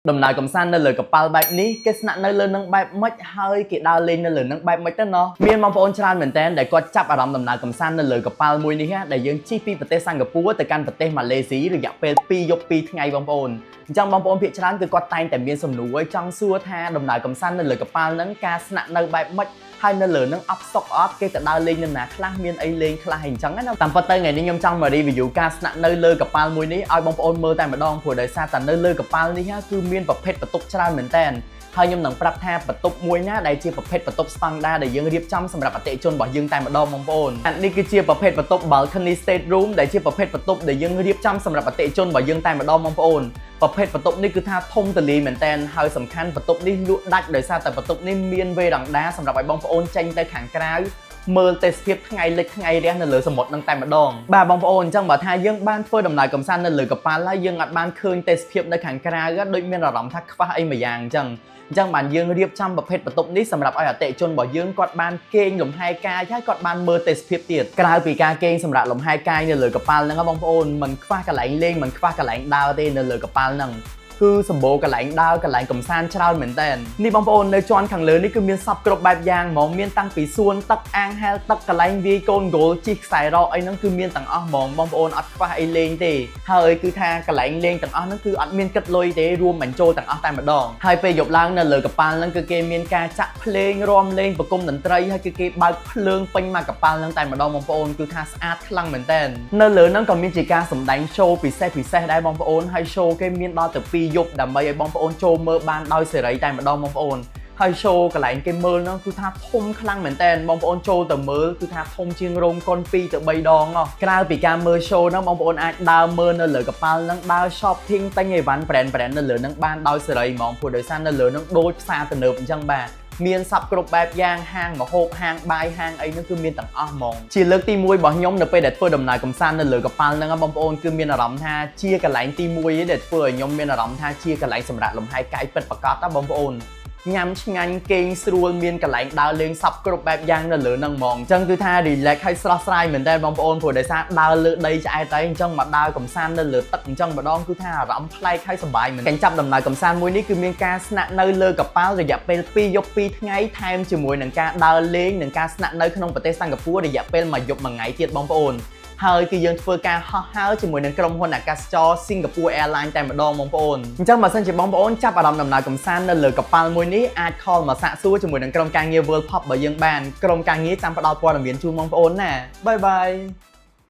Đầm nại cầm san nơi lời cặp pal bài ní cái sạn nơi lời nâng bài mất hơi cái đào lên nơi lời nâng bài mất đó nó miền mong phone tràn mình tên để có chấp ở đầm nại cầm san nơi lời cặp pal mùi ní ha để dương chi pi bờ tây Singapore từ can bờ tây Malaysia được dạo về pi dọc pi ngày mong phone trong mong phone việt tràn từ có tayแต่miền sầm núi trong xưa tha đầm nại cầm san nơi lời cặp pal nâng ca sạn nơi bài mất hai nơi lời nâng up stock up cáiแต่đào lên nên là khang miền ấy lên khang hình trắng á tạm bờ tây ngày đi nhom trong mà đi ví dụ ca sạn nơi lời cặp pal mùi ní ai mong phone mơ tay mà đong phù đời xa tại nơi lời cặp pal ní haคือเมียนประเภทประตูชราเหมือนแต่ហើយខ្ញុំនឹងប្រាប់ថាបន្ទប់មួយណាដែលជាប្រភេទបន្ទប់ standard ដែលយើងរៀបចំសម្រាប់អតិថិជនរបស់យើងតែម្ដងបងប្អូននេះគឺជាប្រភេទបន្ទប់ balcony state room ដែលជាប្រភេទបន្ទប់ដែលយើងរៀបចំសម្រាប់អតិថិជនរបស់យើងតែម្ដងបងប្អូនប្រភេទបន្ទប់នេះគឺថាធំទូលាយមែនតែនហើយសំខាន់បន្ទប់នេះលក់ដាច់ដោយសារតែបន្ទប់នេះមានវេរ៉ង់ដាសម្រាប់ឲ្យបងប្អូនចេញទៅខាងក្រៅមើលទេសភាពថ្ងៃលិចថ្ងៃរះនៅលើសមុទ្រនឹងតែម្ដងបាទបងប្អូនអញ្ចឹងបើថាយើងបានធ្វើដំណើរកម្សាន្តនៅលើកប៉ាល់ហើយយើងអាចបានឃើញទេសភាពនៅខាងក្រៅដូចមានអារម្មណ៍ថាខ្វះអីមួយយ៉ាងអញ្ចឹងបានយើងរៀបចំប្រភេទបន្ទប់នេះសម្រាប់ឲ្យអតិថិជនរបស់យើងគាត់បានគេងលំហែកាយហើយគាត់បានមើលទេសភាពទៀតក្រៅពីការគេងសម្រាប់លំហែកាយនៅលើកប៉ាល់ហ្នឹងបងប្អូនមិនខ្វះកន្លែងលេងមិនខ្វះកន្លែងដើរទេនៅលើកប៉ាល់ហ្នឹងគឺសម្បូរកន្លែងដើរកន្លែងកំសាន្តច្រើនមែនតើនេះបងប្អូននៅជាន់ខាងលើនេះគឺមានសពគ្រប់បែបយ៉ាងហ្មងមានតាំងពីសួនទឹកអាងហែលទឹកកន្លែងវាយកូនហ្គោលជិះខ្សែរ៉កអីហ្នឹងគឺមានទាំងអស់ហ្មងបងប្អូនអត់ខ្វះអីលេងទេហើយគឺថាកន្លែងលេងទាំងអស់ហ្នឹងគឺអត់មានគិតលុយទេរួមបញ្ចូលទាំងអស់តែម្ដងហើយពេលយប់ឡើងនៅលើកប៉ាល់ហ្នឹងគឺគេមានការចាក់ភ្លេងរាំលេងប្រគំតន្ត្រីហើយគឺគេបើកភ្លើងពេញមកកប៉ាល់ហ្នឹងតែម្ដងបងប្អូនគឺថាស្អាតខ្លាំងមែនតើនៅលើហ្នឹងក៏មានជាការសម្ដែង show ពិសេសដែរបងប្អូនហើយ show គេមានដល់ទៅ2យប់ដើម្បីឲ្យបងប្អូនចូលមើលបានដោយសេរីតែម្ដងបងប្អូនហើយ show កន្លែងគេមើលហ្នឹងគឺថាធំខ្លាំងមែនតើបងប្អូនចូលទៅមើលគឺថាធំជាងរោងកុន2ទៅ3ដងក្រៅពីការមើល show ហ្នឹងបងប្អូនអាចដើរមើលនៅលើកប៉ាល់ហ្នឹងដើរ shopping ទិញអីវ៉ាន់ brand នៅលើហ្នឹងបានដោយសេរីហ្មងព្រោះដោយសារនៅលើហ្នឹងដូចផ្សារទំនើបអញ្ចឹងបាទមានសັບគ្រប់បែបយ៉ាងហាងម្ហូបហាងបាយហាងអីហ្នឹងគឺមានទាំងអស់ហ្មងជាលើកទី1របស់ខ្ញុំនៅពេលដែលធ្វើដំណើរកម្សាន្តនៅលើកប៉ាល់ហ្នឹងបងប្អូនគឺមានអារម្មណ៍ថាជាកន្លែងទី1ឯដែលធ្វើឲ្យខ្ញុំមានអារម្មណ៍ថាជាកន្លែងសម្រាប់លំហែកាយពិតប្រាកដបងប្អូនញ៉ាំឆ្ងាញ់គេងស្រួលមានកន្លែងដើរលេងសັບគ្រប់បែបយ៉ាងនៅលើហ្នឹងហ្មងអញ្ចឹងគឺថា relax ហើយស្រស់ស្រាយមែនតើបងប្អូនព្រោះដោយសារដើរលើដីឆ្អែតតែអញ្ចឹងមកដើរកម្សាន្តនៅលើទឹកអញ្ចឹងម្ដងគឺថាអារម្មណ៍ប្លែកហើយសប្បាយមែនកាញ់ចាប់ដំណើរកម្សាន្តមួយនេះគឺមានការស្នាក់នៅលើកប៉ាល់រយៈពេល2យប់2ថ្ងៃថែមជាមួយនឹងការដើរលេងនិងការស្នាក់នៅក្នុងប្រទេសសិង្ហបុរីរយៈពេល1យប់1ថ្ងៃទៀតបងប្អូនហើយគឺយើងធ្វើការហោះហើរជាមួយនឹងក្រុមហ៊ុនអាកាសចរ Singapore Airlines តែម្ដងបងប្អូនអញ្ចឹងបើសិនជាបងប្អូនចាប់អារម្មណ៍ដំណើរកម្សាន្តនៅលើកប៉ាល់មួយនេះអាច call មកសាកសួរជាមួយនឹងក្រុមការងារ World Pop របស់យើងបានក្រុមការងារចាំផ្ដល់ព័ត៌មានជូនបងប្អូនណាបាយបាយ